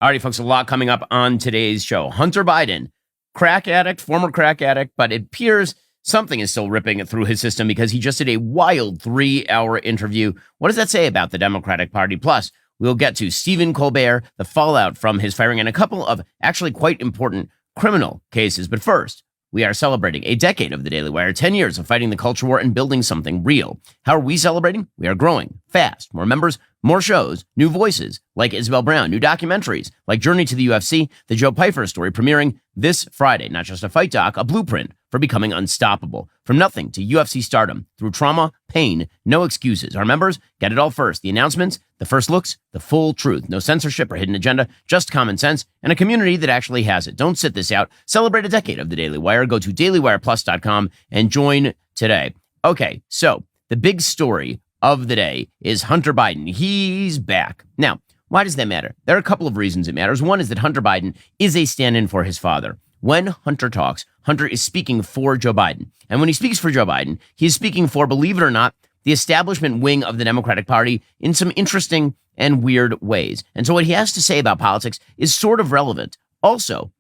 Alrighty, folks, a lot coming up on today's show. Hunter Biden, crack addict, former crack addict, but it appears something is still ripping through his system because he just did a wild 3-hour interview. What does that say about the Democratic Party? Plus, we'll get to Stephen Colbert, the fallout from his firing, and a couple of actually quite important criminal cases. But first, we are celebrating a decade of the Daily Wire, 10 years of fighting the culture war and building something real. How are we celebrating? We are growing fast. More members, more shows, new voices like Isabel Brown, new documentaries like Journey to the UFC, the Joe Pyfer story premiering this Friday. Not just a fight doc, a blueprint for becoming unstoppable. From nothing to UFC stardom, through trauma, pain, no excuses. Our members get it all first. The announcements, the first looks, the full truth. No censorship or hidden agenda, just common sense and a community that actually has it. Don't sit this out. Celebrate a decade of the Daily Wire. Go to dailywireplus.com and join today. Okay, so the big story of the day is Hunter Biden. He's back. Now, why does that matter? There are a couple of reasons it matters. One is that Hunter Biden is a stand-in for his father. When Hunter talks, Hunter is speaking for Joe Biden. And when he speaks for Joe Biden, he's speaking for, believe it or not, the establishment wing of the Democratic Party in some interesting and weird ways. And so what he has to say about politics is sort of relevant. Also,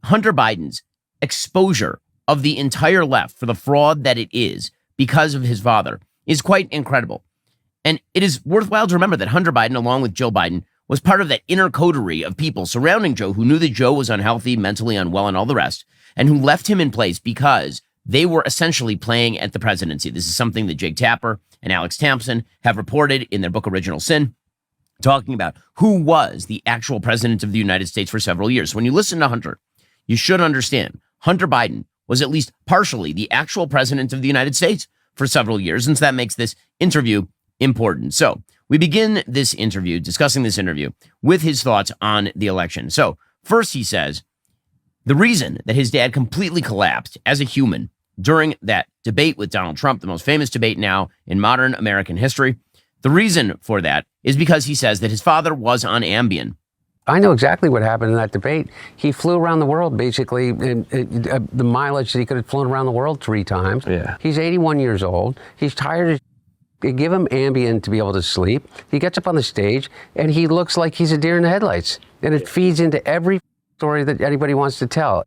Hunter Biden's exposure of the entire left for the fraud that it is because of his father is quite incredible. And it is worthwhile to remember that Hunter Biden, along with Joe Biden, was part of that inner coterie of people surrounding Joe who knew that Joe was unhealthy, mentally unwell, and all the rest, and who left him in place because they were essentially playing at the presidency. This is something that Jake Tapper and Alex Thompson have reported in their book, Original Sin, talking about who was the actual president of the United States for several years. So when you listen to Hunter, you should understand Hunter Biden was at least partially the actual president of the United States for several years, and so that makes this interview important. So we begin this interview, discussing this interview, with his thoughts on the election. So first he says, the reason that his dad completely collapsed as a human during that debate with Donald Trump, the most famous debate now in modern American history, the reason for that is because he says that his father was on Ambien. I know exactly what happened in that debate. He flew around the world, basically, the mileage that he could have flown around the world 3 times. Yeah. He's 81 years old. He's tired as they give him Ambien to be able to sleep. He gets up on the stage, and he looks like he's a deer in the headlights. And it feeds into every story that anybody wants to tell.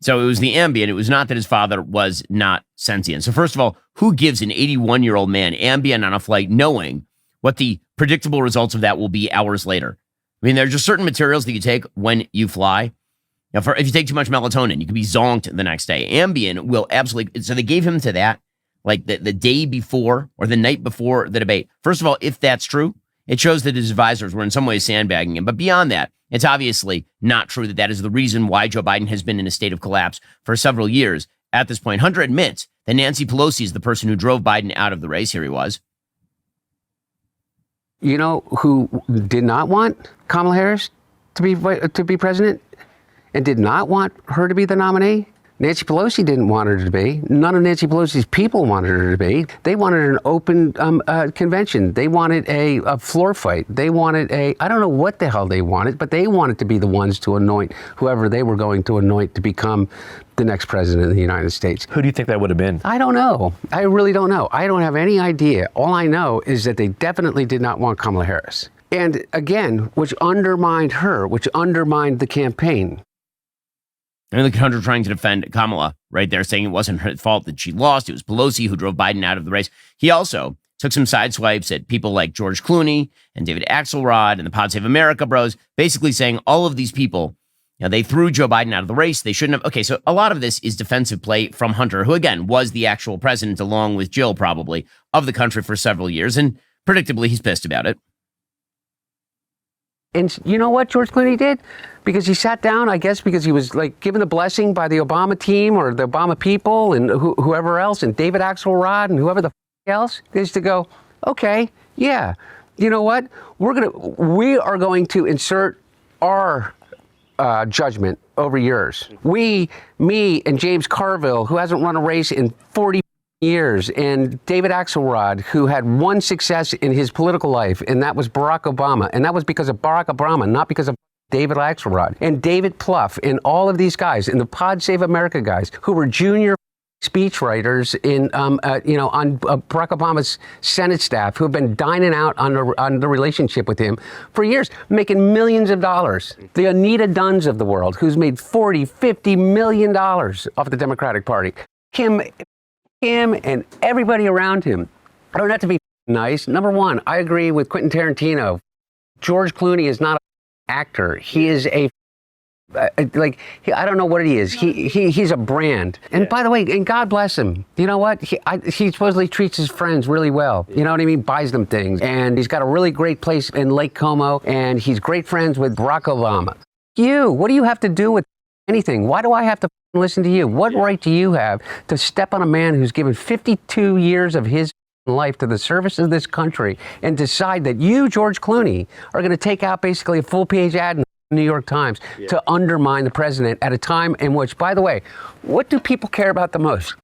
So it was the Ambien. It was not that his father was not sentient. So first of all, who gives an 81-year-old man Ambien on a flight knowing what the predictable results of that will be hours later? I mean, there are just certain materials that you take when you fly. Now, if you take too much melatonin, you could be zonked the next day. Ambien will absolutely... So they gave him to that like the day before or the night before the debate. First of all, if that's true, it shows that his advisors were in some ways sandbagging him. But beyond that, it's obviously not true that that is the reason why Joe Biden has been in a state of collapse for several years at this point. Hunter admits that Nancy Pelosi is the person who drove Biden out of the race. Here he was. You know who did not want Kamala Harris to be president and did not want her to be the nominee? Nancy Pelosi didn't want her to be. None of Nancy Pelosi's people wanted her to be. They wanted an open convention. They wanted a floor fight. They wanted I don't know what the hell they wanted, but they wanted to be the ones to anoint whoever they were going to anoint to become the next president of the United States. Who do you think that would have been? I don't know. I really don't know. I don't have any idea. All I know is that they definitely did not want Kamala Harris. And again, which undermined her, which undermined the campaign. And look at Hunter trying to defend Kamala right there, saying it wasn't her fault that she lost. It was Pelosi who drove Biden out of the race. He also took some side swipes at people like George Clooney and David Axelrod and the Pod Save America bros, basically saying all of these people, you know, they threw Joe Biden out of the race. They shouldn't have. Okay, so a lot of this is defensive play from Hunter, who, again, was the actual president, along with Jill, probably, of the country for several years. And predictably, he's pissed about it. And you know what George Clooney did? Because he sat down, I guess, because he was like given the blessing by the Obama team or the Obama people and whoever else, and David Axelrod and whoever the else, is to go, okay, yeah, you know what? We are going to insert our judgment over yours. Me and James Carville, who hasn't run a race in 40 years, and David Axelrod, who had one success in his political life, and that was Barack Obama. And that was because of Barack Obama, not because of David Axelrod. And David Plouffe, and all of these guys, and the Pod Save America guys, who were junior speechwriters on Barack Obama's Senate staff who have been dining out on the relationship with him for years, making millions of dollars. The Anita Dunns of the world, who's made $40-50 million off the Democratic Party. Him and everybody around him. I don't have to be nice. Number one, I agree with Quentin Tarantino. George Clooney is not an actor. He is I don't know what he is. He's a brand. And by the way, and God bless him. You know what? He supposedly treats his friends really well. You know what I mean? Buys them things. And he's got a really great place in Lake Como. And he's great friends with Barack Obama. What do you have to do with anything? Why do I have to listen to you? What right do you have to step on a man who's given 52 years of his life to the service of this country and decide that you, George Clooney, are going to take out basically a full-page ad in the New York Times to undermine the president at a time in which, by the way, what do people care about the most?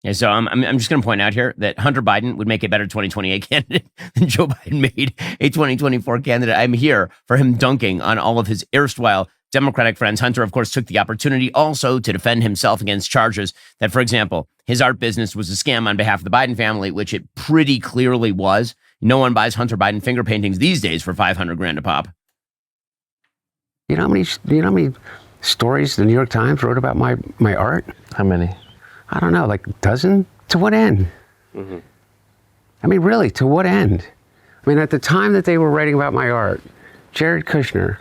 Yeah, so I'm just going to point out here that Hunter Biden would make a better 2028 candidate than Joe Biden made a 2024 candidate. I'm here for him dunking on all of his erstwhile Democratic friends. Hunter, of course, took the opportunity also to defend himself against charges that, for example, his art business was a scam on behalf of the Biden family, which it pretty clearly was. No one buys Hunter Biden finger paintings these days for $500,000 a pop. You know how many stories the New York Times wrote about my art? How many? I don't know, like a dozen? To what end? Mm-hmm. I mean, really, to what end? I mean, at the time that they were writing about my art, Jared Kushner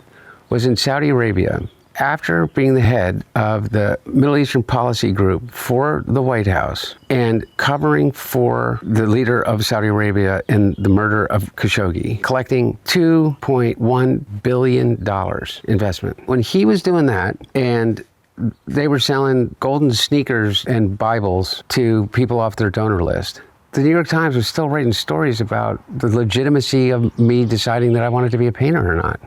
was in Saudi Arabia after being the head of the Middle Eastern Policy Group for the White House and covering for the leader of Saudi Arabia in the murder of Khashoggi, collecting $2.1 billion investment. When he was doing that, and they were selling golden sneakers and Bibles to people off their donor list, the New York Times was still writing stories about the legitimacy of me deciding that I wanted to be a painter or not.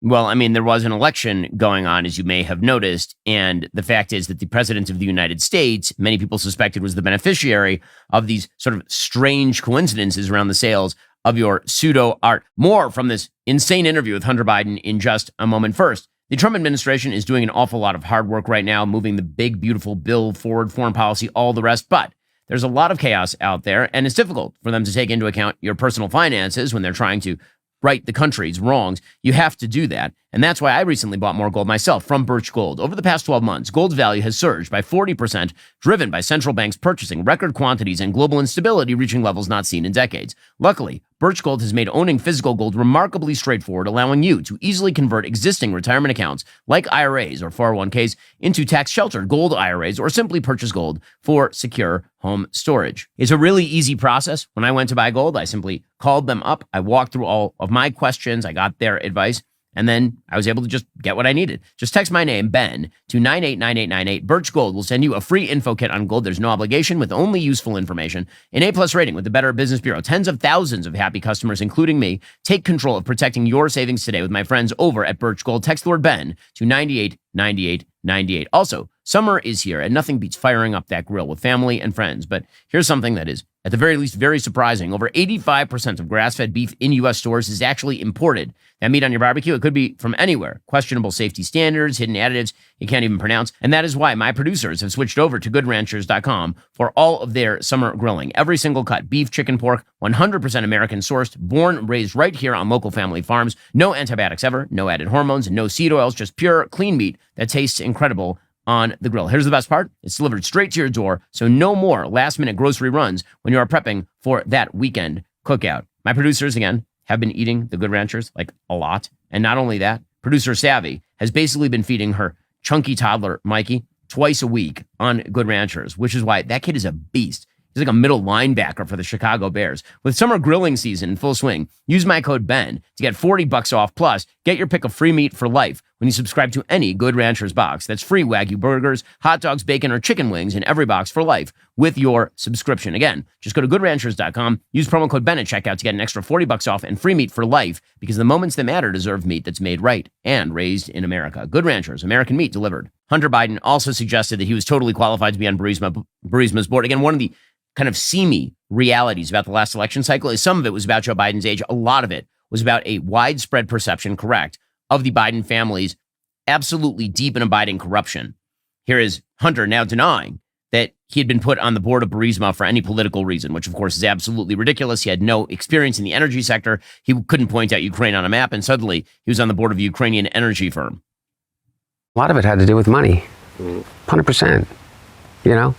Well, I mean, there was an election going on, as you may have noticed, and the fact is that the president of the United States, many people suspected, was the beneficiary of these sort of strange coincidences around the sales of your pseudo art. More from this insane interview with Hunter Biden in just a moment. First, the Trump administration is doing an awful lot of hard work right now, moving the big, beautiful bill forward, foreign policy, all the rest, but there's a lot of chaos out there, and it's difficult for them to take into account your personal finances when they're trying to right the country's wrongs. You have to do that. And that's why I recently bought more gold myself from Birch Gold. Over the past 12 months, gold's value has surged by 40%, driven by central banks purchasing record quantities and global instability reaching levels not seen in decades. Luckily, Birch Gold has made owning physical gold remarkably straightforward, allowing you to easily convert existing retirement accounts like IRAs or 401ks into tax-sheltered gold IRAs, or simply purchase gold for secure home storage. It's a really easy process. When I went to buy gold, I simply called them up. I walked through all of my questions. I got their advice. And then I was able to just get what I needed. Just text my name, Ben, to 989898. Birch Gold will send you a free info kit on gold. There's no obligation, with only useful information. An A+ rating with the Better Business Bureau. Tens of thousands of happy customers, including me. Take control of protecting your savings today with my friends over at Birch Gold. Text the word Ben to 989898. Also, summer is here, and nothing beats firing up that grill with family and friends. But here's something that is, at the very least, very surprising. Over 85% of grass-fed beef in U.S. stores is actually imported. That meat on your barbecue, it could be from anywhere. Questionable safety standards, hidden additives you can't even pronounce. And that is why my producers have switched over to GoodRanchers.com for all of their summer grilling. Every single cut, beef, chicken, pork, 100% American sourced, born and raised right here on local family farms. No antibiotics ever, no added hormones, no seed oils, just pure, clean meat that tastes incredible on the grill. Here's the best part. It's delivered straight to your door, so no more last-minute grocery runs when you are prepping for that weekend cookout. My producers, again, have been eating the Good Ranchers, like, a lot. And not only that, producer Savvy has basically been feeding her chunky toddler, Mikey, twice a week on Good Ranchers, which is why that kid is a beast. He's like a middle linebacker for the Chicago Bears. With summer grilling season in full swing, use my code BEN to get $40 off. Plus, get your pick of free meat for life when you subscribe to any Good Ranchers box. That's free Wagyu burgers, hot dogs, bacon, or chicken wings in every box for life with your subscription. Again, just go to GoodRanchers.com, use promo code BEN at checkout to get an extra $40 off and free meat for life, because the moments that matter deserve meat that's made right and raised in America. Good Ranchers, American meat delivered. Hunter Biden also suggested that he was totally qualified to be on Burisma's board. Again, one of the kind of seamy realities about the last election cycle is some of it was about Joe Biden's age. A lot of it was about a widespread perception, correct, of the Biden family's absolutely deep and abiding corruption. Here is Hunter now denying that he had been put on the board of Burisma for any political reason, which of course is absolutely ridiculous. He had no experience in the energy sector. He couldn't point out Ukraine on a map, and suddenly he was on the board of a Ukrainian energy firm. A lot of it had to do with money, 100%. You know,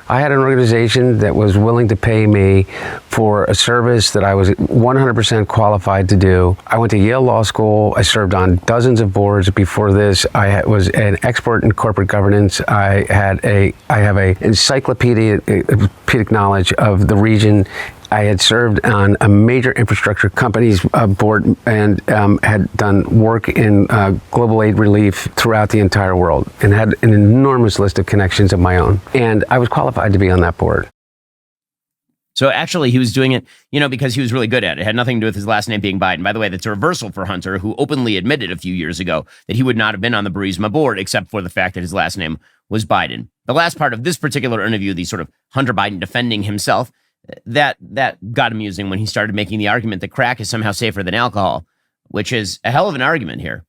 I had an organization that was willing to pay me for a service that I was 100% qualified to do. I went to Yale Law School. I served on dozens of boards before this. I was an expert in corporate governance. I have a encyclopedic knowledge of the region. I had served on a major infrastructure company's board and had done work in global aid relief throughout the entire world and had an enormous list of connections of my own. And I was qualified to be on that board. So actually, he was doing it, because he was really good at it. It had nothing to do with his last name being Biden. By the way, that's a reversal for Hunter, who openly admitted a few years ago that he would not have been on the Burisma board except for the fact that his last name was Biden. The last part of this particular interview, the sort of Hunter Biden defending himself, that got amusing when he started making the argument that crack is somehow safer than alcohol, which is a hell of an argument here.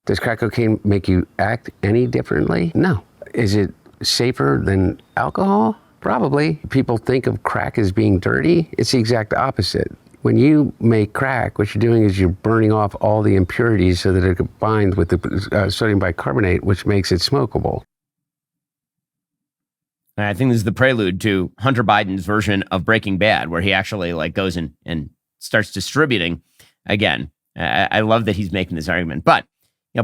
Does crack cocaine make you act any differently? No. Is it safer than alcohol? Probably. People think of crack as being dirty. It's the exact opposite. When you make crack, what you're doing is you're burning off all the impurities so that it combines with the sodium bicarbonate, which makes it smokable. I think this is the prelude to Hunter Biden's version of Breaking Bad, where he actually goes and starts distributing again. I love that he's making this argument, but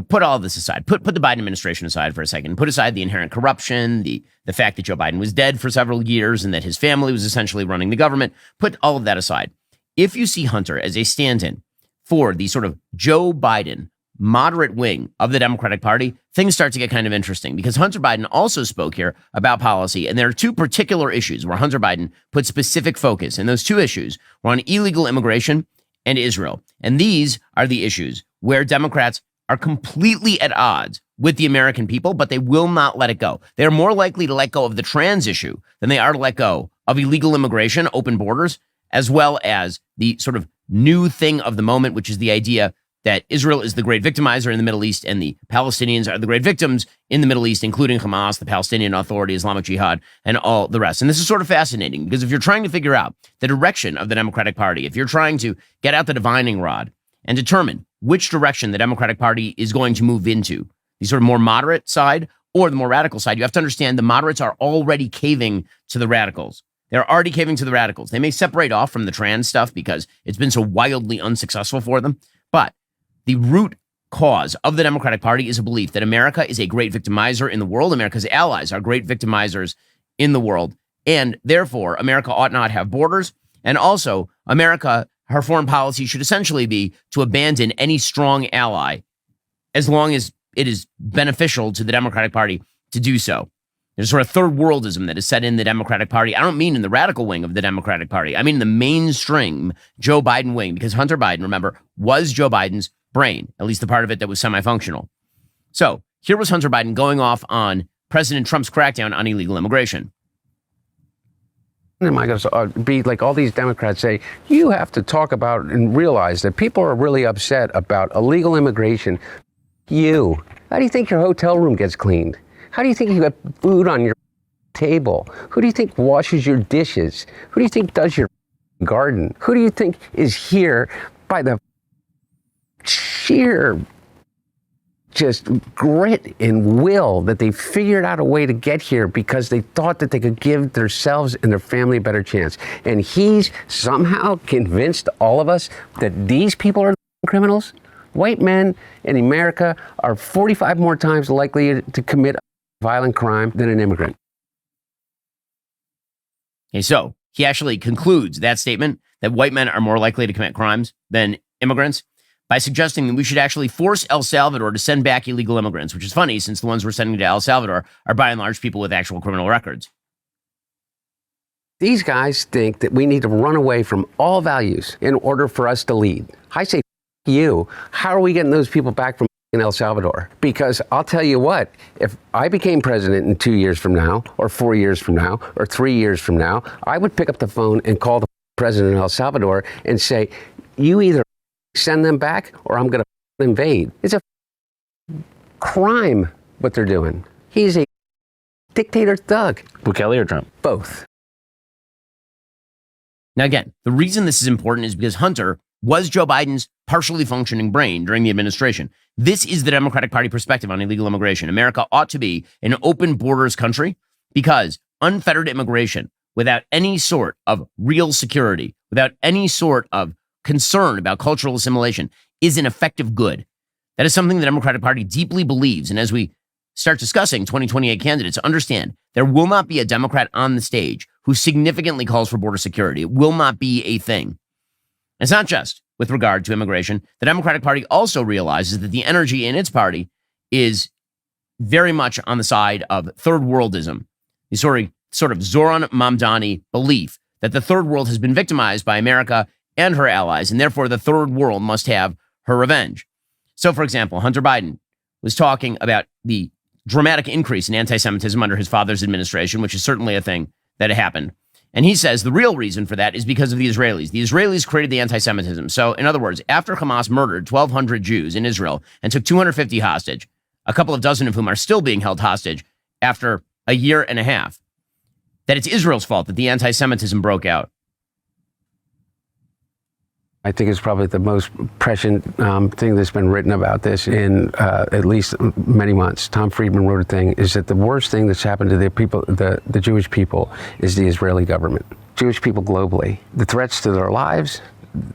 put all this aside. Put the Biden administration aside for a second. Put aside the inherent corruption, the fact that Joe Biden was dead for several years and that his family was essentially running the government. Put all of that aside. If you see Hunter as a stand-in for the sort of Joe Biden moderate wing of the Democratic Party, things start to get kind of interesting because Hunter Biden also spoke here about policy. And there are two particular issues where Hunter Biden put specific focus. And those two issues were on illegal immigration and Israel. And these are the issues where Democrats are completely at odds with the American people, but they will not let it go. They're more likely to let go of the trans issue than they are to let go of illegal immigration, open borders, as well as the sort of new thing of the moment, which is the idea that Israel is the great victimizer in the Middle East and the Palestinians are the great victims in the Middle East, including Hamas, the Palestinian Authority, Islamic Jihad, and all the rest. And this is sort of fascinating because if you're trying to figure out the direction of the Democratic Party, if you're trying to get out the divining rod and determine which direction the Democratic Party is going to move into, the sort of more moderate side or the more radical side, you have to understand the moderates are already caving to the radicals. They're already caving to the radicals. They may separate off from the trans stuff because it's been so wildly unsuccessful for them, but the root cause of the Democratic Party is a belief that America is a great victimizer in the world. America's allies are great victimizers in the world. And therefore, America ought not have borders. And also, America, her foreign policy should essentially be to abandon any strong ally as long as it is beneficial to the Democratic Party to do so. There's sort of third worldism that is set in the Democratic Party. I don't mean in the radical wing of the Democratic Party. I mean in the mainstream Joe Biden wing, because Hunter Biden, remember, was Joe Biden's brain, at least the part of it that was semi-functional. So here was Hunter Biden going off on President Trump's crackdown on illegal immigration. Am I going to be like all these Democrats say, you have to talk about and realize that people are really upset about illegal immigration. How do you think your hotel room gets cleaned? How do you think you have food on your table? Who do you think washes your dishes? Who do you think does your garden? Who do you think is here by the sheer just grit and will that they figured out a way to get here because they thought that they could give themselves and their family a better chance? And he's somehow convinced all of us that these people are criminals? White men in America are 45 more times likely to commit violent crime than an immigrant. Okay, so he actually concludes that statement that white men are more likely to commit crimes than immigrants by suggesting that we should actually force El Salvador to send back illegal immigrants, which is funny since the ones we're sending to El Salvador are by and large people with actual criminal records. These guys think that we need to run away from all values in order for us to lead. I say, you. How are we getting those people back from in El Salvador? Because I'll tell you what, if I became president in 2 years from now, or 4 years from now, or 3 years from now, I would pick up the phone and call the president of El Salvador and say, you either send them back or I'm going to invade. It's a crime what they're doing. He's a dictator thug. Bukele or Trump? Both. Now, again, the reason this is important is because Hunter was Joe Biden's partially functioning brain during the administration. This is the Democratic Party perspective on illegal immigration. America ought to be an open borders country because unfettered immigration without any sort of real security, without any sort of concern about cultural assimilation is an effective good. That is something the Democratic Party deeply believes. And as we start discussing 2028 candidates, understand there will not be a Democrat on the stage who significantly calls for border security. It will not be a thing. It's not just with regard to immigration. The Democratic Party also realizes that the energy in its party is very much on the side of third worldism. The sort of Zoran Mamdani belief that the third world has been victimized by America and her allies, and therefore the third world must have her revenge. So, for example, Hunter Biden was talking about the dramatic increase in anti-Semitism under his father's administration, which is certainly a thing that happened. And he says the real reason for that is because of the Israelis. The Israelis created the anti-Semitism. So, in other words, after Hamas murdered 1,200 Jews in Israel and took 250 hostage, a couple of dozen of whom are still being held hostage after a year and a half, that it's Israel's fault that the anti-Semitism broke out. I think it's probably the most prescient thing that's been written about this in at least many months. Tom Friedman wrote a thing, is that the worst thing that's happened to the people, the Jewish people, is the Israeli government. Jewish people globally, the threats to their lives,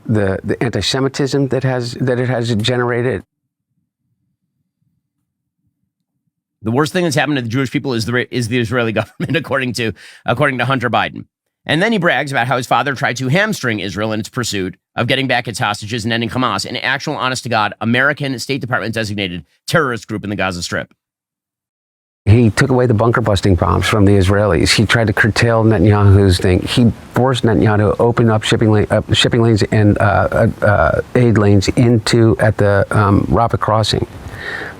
the anti-Semitism that it has generated. The worst thing that's happened to the Jewish people is the Israeli government, according to Hunter Biden. And then he brags about how his father tried to hamstring Israel in its pursuit of getting back its hostages and ending Hamas, an actual, honest-to-God, American State Department-designated terrorist group in the Gaza Strip. He took away the bunker-busting bombs from the Israelis. He tried to curtail Netanyahu's thing. He forced Netanyahu to open up shipping lanes and aid lanes at the Rafah crossing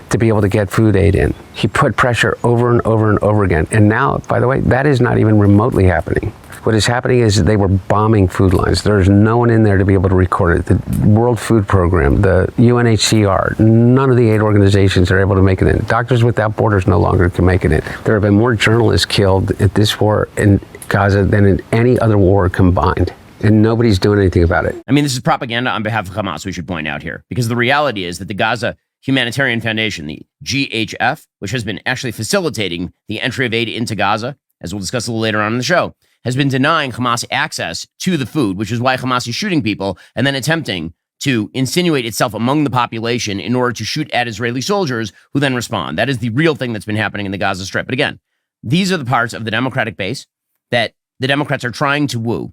to be able to get food aid in. He put pressure over and over and over again. And now, by the way, that is not even remotely happening. What is happening is that they were bombing food lines. There's no one in there to be able to record it. The World Food Program, the UNHCR, none of the aid organizations are able to make it in. Doctors Without Borders no longer can make it in. There have been more journalists killed at this war in Gaza than in any other war combined. And nobody's doing anything about it. I mean, this is propaganda on behalf of Hamas, we should point out here, because the reality is that the Gaza Humanitarian Foundation, the GHF, which has been actually facilitating the entry of aid into Gaza, as we'll discuss a little later on in the show, has been denying Hamas access to the food, which is why Hamas is shooting people and then attempting to insinuate itself among the population in order to shoot at Israeli soldiers who then respond. That is the real thing that's been happening in the Gaza Strip. But again, these are the parts of the Democratic base that the Democrats are trying to woo.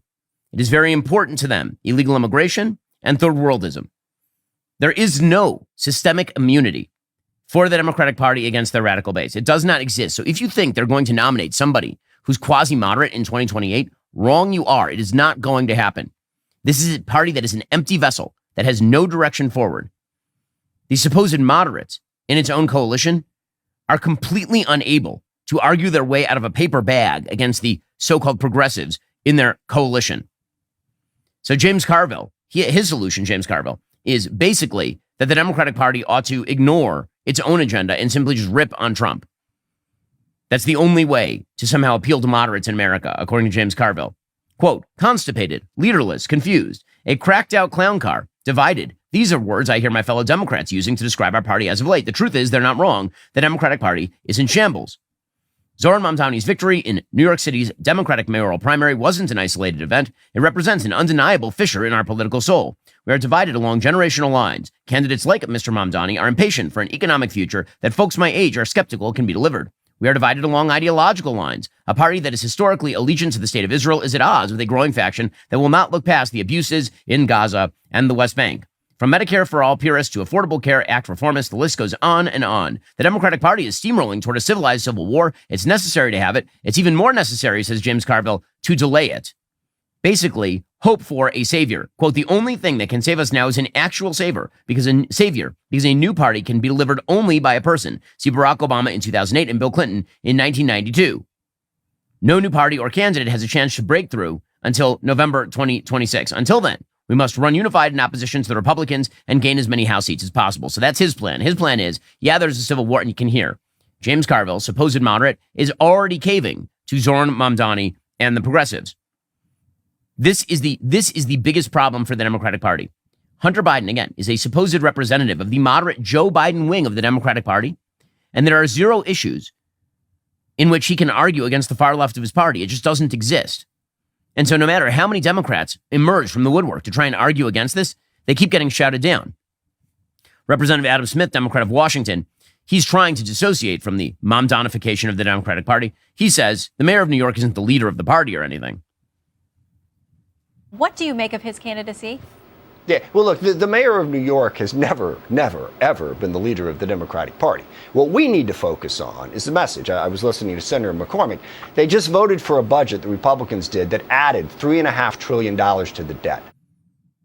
It is very important to them, illegal immigration and third worldism. There is no systemic immunity for the Democratic Party against their radical base. It does not exist. So if you think they're going to nominate somebody who's quasi-moderate in 2028, wrong you are. It is not going to happen. This is a party that is an empty vessel that has no direction forward. The supposed moderates in its own coalition are completely unable to argue their way out of a paper bag against the so-called progressives in their coalition. So James Carville, his solution, James Carville, is basically that the Democratic Party ought to ignore its own agenda and simply just rip on Trump. That's the only way to somehow appeal to moderates in America, according to James Carville. Quote, constipated, leaderless, confused, a cracked out clown car, divided. These are words I hear my fellow Democrats using to describe our party as of late. The truth is, they're not wrong. The Democratic Party is in shambles. Zoran Mamdani's victory in New York City's Democratic mayoral primary wasn't an isolated event. It represents an undeniable fissure in our political soul. We are divided along generational lines. Candidates like Mr. Mamdani are impatient for an economic future that folks my age are skeptical can be delivered. We are divided along ideological lines. A party that is historically allegiant to the state of Israel is at odds with a growing faction that will not look past the abuses in Gaza and the West Bank. From Medicare for all purists to Affordable Care Act reformists, the list goes on and on. The Democratic Party is steamrolling toward a civilized civil war. It's necessary to have it. It's even more necessary, says James Carville, to delay it. Basically, hope for a savior. Quote, the only thing that can save us now is an actual savior, because a new party can be delivered only by a person. See Barack Obama in 2008 and Bill Clinton in 1992. No new party or candidate has a chance to break through until November 2026. Until then, We must run unified in opposition to the Republicans and gain as many House seats as possible. So that's his plan. His plan is, yeah, there's a civil war, and you can hear James Carville, supposed moderate, is already caving to Zoran Mamdani and the progressives. This is the biggest problem for the Democratic Party. Hunter Biden, again, is a supposed representative of the moderate Joe Biden wing of the Democratic Party, and there are zero issues in which he can argue against the far left of his party. It just doesn't exist. And so no matter how many Democrats emerge from the woodwork to try and argue against this, they keep getting shouted down. Representative Adam Smith, Democrat of Washington, he's trying to dissociate from the Mamdanification of the Democratic Party. He says the mayor of New York isn't the leader of the party or anything. What do you make of his candidacy? Yeah, well, look, the mayor of New York has never, ever been the leader of the Democratic Party. What we need to focus on is the message. I was listening to Senator McCormick. They just voted for a budget, the Republicans did, that added $3.5 trillion to the debt.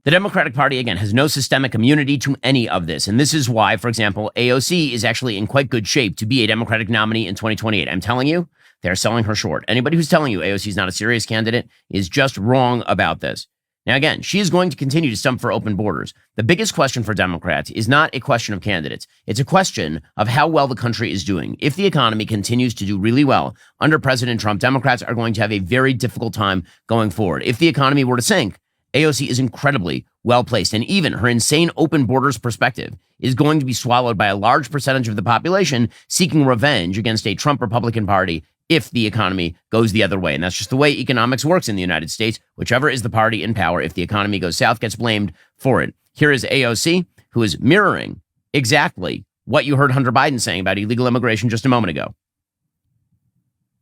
The Democratic Party, again, has no systemic immunity to any of this. And this is why, for example, AOC is actually in quite good shape to be a Democratic nominee in 2028. I'm telling you, they're selling her short. Anybody who's telling you AOC is not a serious candidate is just wrong about this. Now, again, she is going to continue to stump for open borders. The biggest question for Democrats is not a question of candidates. It's a question of how well the country is doing. If the economy continues to do really well under President Trump, Democrats are going to have a very difficult time going forward. If the economy were to sink, AOC is incredibly well placed, and even her insane open borders perspective is going to be swallowed by a large percentage of the population seeking revenge against a Trump Republican Party if the economy goes the other way. And that's just the way economics works in the United States. Whichever is the party in power, if the economy goes south, gets blamed for it. Here is AOC, who is mirroring exactly what you heard Hunter Biden saying about illegal immigration just a moment ago.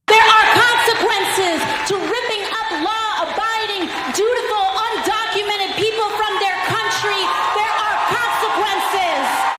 There are consequences to ripping up law-abiding, dutiful, undocumented people from their country. There are consequences.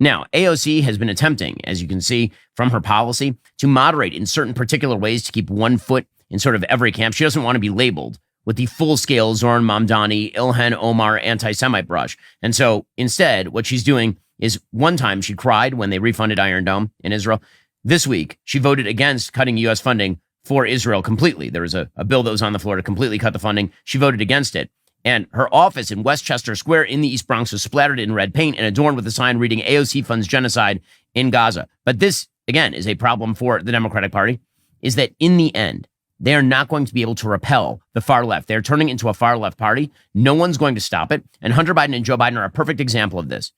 Now, AOC has been attempting, as you can see from her policy, to moderate in certain particular ways to keep one foot in sort of every camp. She doesn't want to be labeled with the full-scale Zoran Mamdani, Ilhan Omar anti-Semite brush. And so instead, what she's doing is one time she cried when they refunded Iron Dome in Israel. This week, she voted against cutting U.S. funding for Israel completely. There was a bill that was on the floor to completely cut the funding. She voted against it. And her office in Westchester Square in the East Bronx was splattered in red paint and adorned with a sign reading AOC funds genocide in Gaza. But this, again, is a problem for the Democratic Party, is that in the end, they are not going to be able to repel the far left. They're turning into a far left party. No one's going to stop it. And Hunter Biden and Joe Biden are a perfect example of this.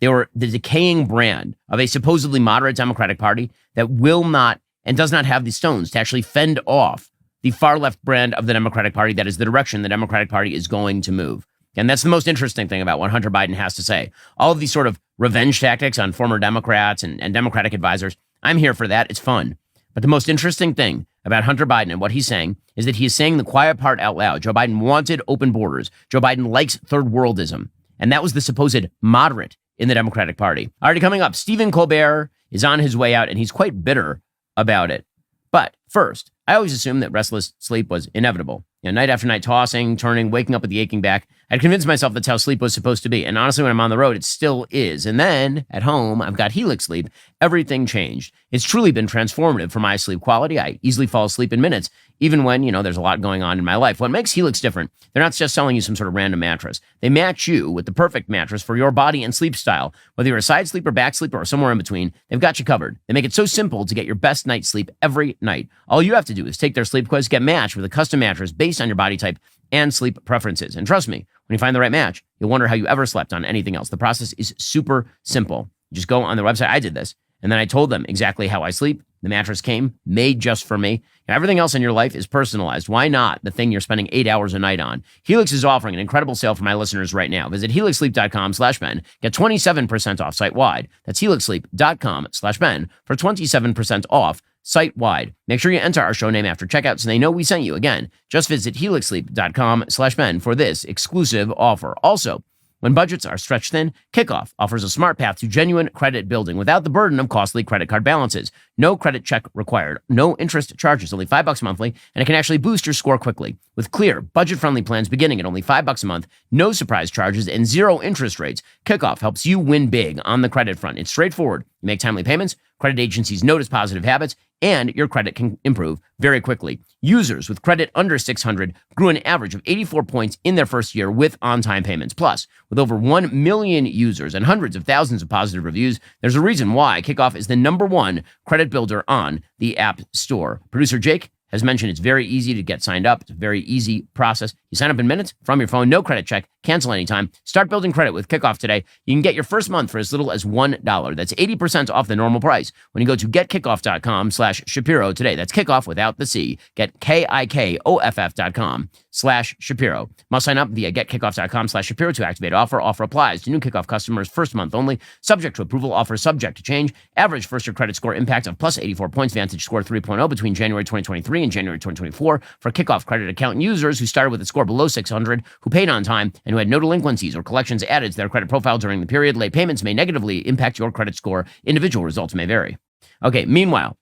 They were the decaying brand of a supposedly moderate Democratic Party that will not and does not have the stones to actually fend off the far left brand of the Democratic Party. That is the direction the Democratic Party is going to move. And that's the most interesting thing about what Hunter Biden has to say. All of these sort of revenge tactics on former Democrats and Democratic advisors, I'm here for that. It's fun. But the most interesting thing about Hunter Biden and what he's saying is that he is saying the quiet part out loud. Joe Biden wanted open borders. Joe Biden likes third worldism. And that was the supposed moderate in the Democratic Party. Already coming up, Stephen Colbert is on his way out, and he's quite bitter about it. But first, I always assumed that restless sleep was inevitable. Night after night, tossing, turning, waking up with the aching back. I'd convinced myself that's how sleep was supposed to be. And honestly, when I'm on the road, it still is. And then at home, I've got Helix Sleep. Everything changed. It's truly been transformative for my sleep quality. I easily fall asleep in minutes, even when, there's a lot going on in my life. What makes Helix different, they're not just selling you some sort of random mattress. They match you with the perfect mattress for your body and sleep style. Whether you're a side sleeper, back sleeper, or somewhere in between, they've got you covered. They make it so simple to get your best night's sleep every night. All you have to do is take their sleep quiz, get matched with a custom mattress based on your body type and sleep preferences. And trust me, when you find the right match, you'll wonder how you ever slept on anything else. The process is super simple. You just go on their website. I did this. And then I told them exactly how I sleep. The mattress came made just for me. Everything else in your life is personalized. Why not the thing you're spending 8 hours a night on? Helix is offering an incredible sale for my listeners right now. Visit helixsleep.com/Ben. Get 27% off site-wide. That's helixsleep.com/Ben for 27% off site-wide. Make sure you enter our show name after checkout so they know we sent you. Again, just visit helixsleep.com/Ben for this exclusive offer. Also, when budgets are stretched thin, Kickoff offers a smart path to genuine credit building without the burden of costly credit card balances. No credit check required, no interest charges, only $5 monthly, and it can actually boost your score quickly. With clear, budget-friendly plans beginning at only $5 a month, no surprise charges, and zero interest rates, Kickoff helps you win big on the credit front. It's straightforward. You make timely payments, Credit agencies notice positive habits, and your credit can improve very quickly. Users with credit under 600 grew an average of 84 points in their first year with on-time payments. Plus, with over 1 million users and hundreds of thousands of positive reviews, there's a reason why Kickoff is the #1 credit builder on the App Store. Producer Jake has mentioned it's very easy to get signed up. It's a very easy process. You sign up in minutes from your phone, no credit check, cancel anytime. Start building credit with Kickoff today. You can get your first month for as little as $1. That's 80% off the normal price when you go to getkickoff.com/Shapiro today. That's kickoff without the C. Get KIKOFF.com/Shapiro. Must sign up via getkickoff.com/Shapiro to activate offer. Offer applies to new Kickoff customers first month only. Subject to approval. Offer subject to change. Average first-year credit score impact of plus 84 points. Vantage score 3.0 between January 2023 and January 2024 for Kickoff credit account users who started with a score below 600, who paid on time, and who had no delinquencies or collections added to their credit profile during the period. Late payments may negatively impact your credit score. Individual results may vary. Okay, meanwhile,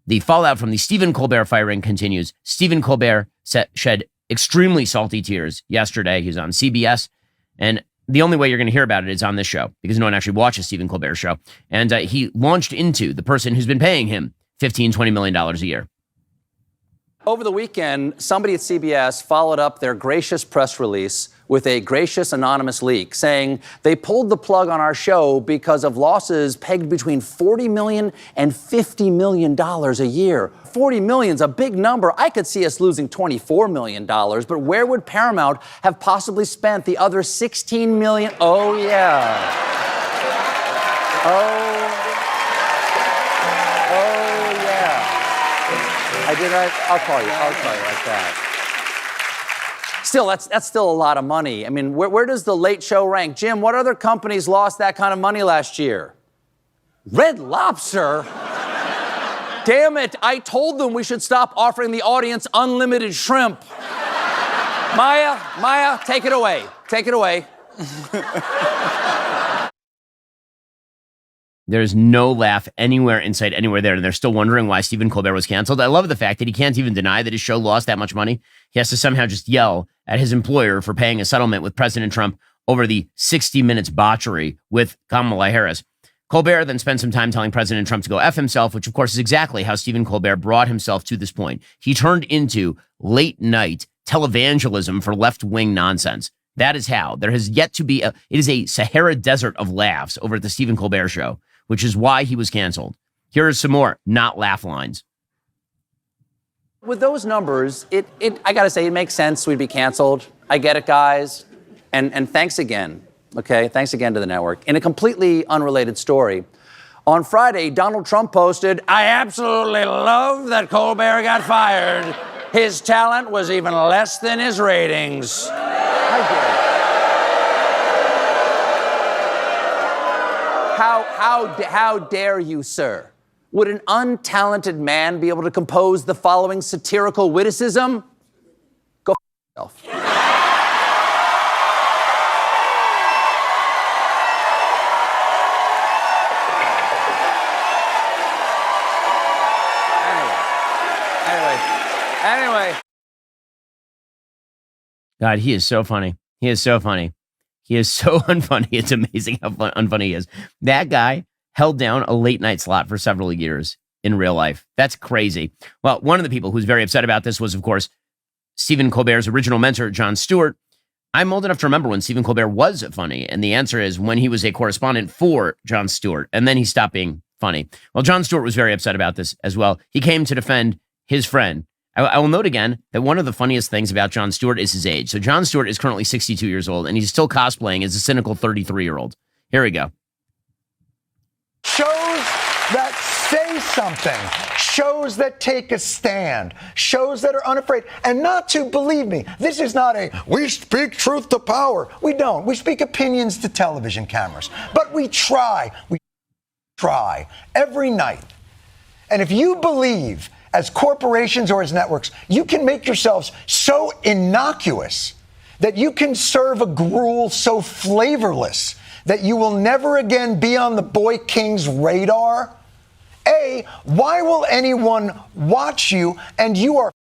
the fallout from the Stephen Colbert firing continues. Stephen Colbert shed extremely salty tears yesterday. He's on CBS, and the only way you're going to hear about it is on this show, because no one actually watches Stephen Colbert's show. And he launched into the person who's been paying him $15-20 million a year. Over the weekend, somebody at CBS followed up their gracious press release with a gracious anonymous leak saying they pulled the plug on our show because of losses pegged between $40 million and $50 million a year. $40 million is a big number. I could see us losing $24 million, but where would Paramount have possibly spent the other $16 million? Oh, yeah. I'll call you like that. Still, that's still a lot of money. I mean, where does the Late Show rank? Jim, what other companies lost that kind of money last year? Red Lobster? Damn it, I told them we should stop offering the audience unlimited shrimp. Maya, take it away. Take it away. There's no laugh anywhere in sight, anywhere there. And they're still wondering why Stephen Colbert was canceled. I love the fact that he can't even deny that his show lost that much money. He has to somehow just yell at his employer for paying a settlement with President Trump over the 60 Minutes botchery with Kamala Harris. Colbert then spent some time telling President Trump to go F himself, which of course is exactly how Stephen Colbert brought himself to this point. He turned into late night televangelism for left-wing nonsense. That is how. There has yet to be it is a Sahara desert of laughs over at the Stephen Colbert show, which is why he was canceled. Here are some more not laugh lines. With those numbers, I gotta say, it makes sense we'd be canceled. I get it, guys. And thanks again, okay? Thanks again to the network. In a completely unrelated story, on Friday, Donald Trump posted, "I absolutely love that Colbert got fired. His talent was even less than his ratings." How dare you? How dare you, sir? Would an untalented man be able to compose the following satirical witticism? Go f*** yourself. Anyway. God, he is so funny. He is so funny. He is so unfunny. It's amazing how unfunny he is. That guy held down a late night slot for several years in real life. That's crazy. Well, one of the people who's very upset about this was, of course, Stephen Colbert's original mentor, Jon Stewart. I'm old enough to remember when Stephen Colbert was funny. And the answer is when he was a correspondent for Jon Stewart. And then he stopped being funny. Well, Jon Stewart was very upset about this as well. He came to defend his friend. I will note again that one of the funniest things about Jon Stewart is his age. So Jon Stewart is currently 62 years old, and he's still cosplaying as a cynical 33-year-old. Here we go. Shows that say something, shows that take a stand, shows that are unafraid. And not to, believe me, this is not a, we speak truth to power. We don't. We speak opinions to television cameras. But we try every night. And if you believe, as corporations or as networks, you can make yourselves so innocuous that you can serve a gruel so flavorless that you will never again be on the boy king's radar. A, why will anyone watch you? And you are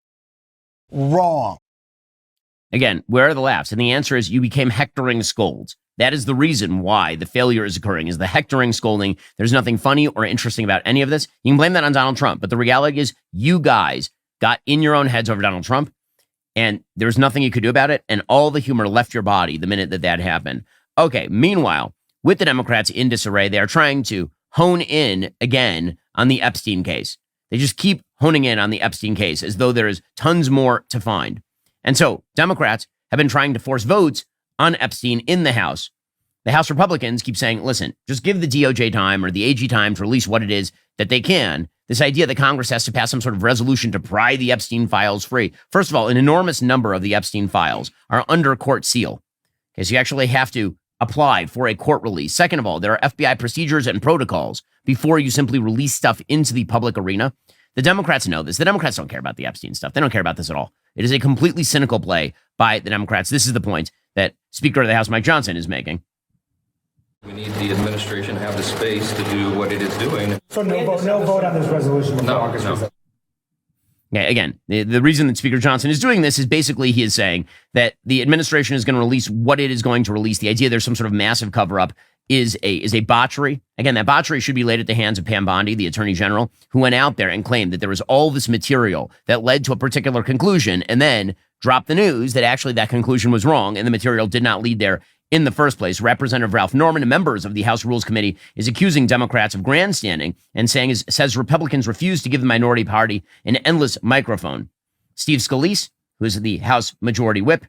wrong. Again, where are the laughs? And the answer is you became hectoring scolds. That is the reason why the failure is occurring, is the hectoring, scolding. There's nothing funny or interesting about any of this. You can blame that on Donald Trump, but the reality is you guys got in your own heads over Donald Trump, and there's nothing you could do about it, and all the humor left your body the minute that happened. Okay, meanwhile, with the Democrats in disarray, they are trying to hone in again on the Epstein case. They just keep honing in on the Epstein case as though there is tons more to find. And so Democrats have been trying to force votes on Epstein in the House. The House Republicans keep saying, listen, just give the DOJ time or the AG time to release what it is that they can. This idea that Congress has to pass some sort of resolution to pry the Epstein files free. First of all, an enormous number of the Epstein files are under court seal. Okay, so you actually have to apply for a court release. Second of all, there are FBI procedures and protocols before you simply release stuff into the public arena. The Democrats know this. The Democrats don't care about the Epstein stuff. They don't care about this at all. It is a completely cynical play by the Democrats. This is the point that Speaker of the House Mike Johnson is making. We need the administration to have the space to do what it is doing. So no vote on this resolution before August 5th. Yeah, again, the reason that Speaker Johnson is doing this is basically he is saying that the administration is going to release what it is going to release. The idea there's some sort of massive cover-up is a botchery. Again, that botchery should be laid at the hands of Pam Bondi, the Attorney General, who went out there and claimed that there was all this material that led to a particular conclusion and then dropped the news that actually that conclusion was wrong and the material did not lead there in the first place. Representative Ralph Norman and members of the House Rules Committee is accusing Democrats of grandstanding and says Republicans refuse to give the minority party an endless microphone. Steve Scalise, who is the House Majority Whip,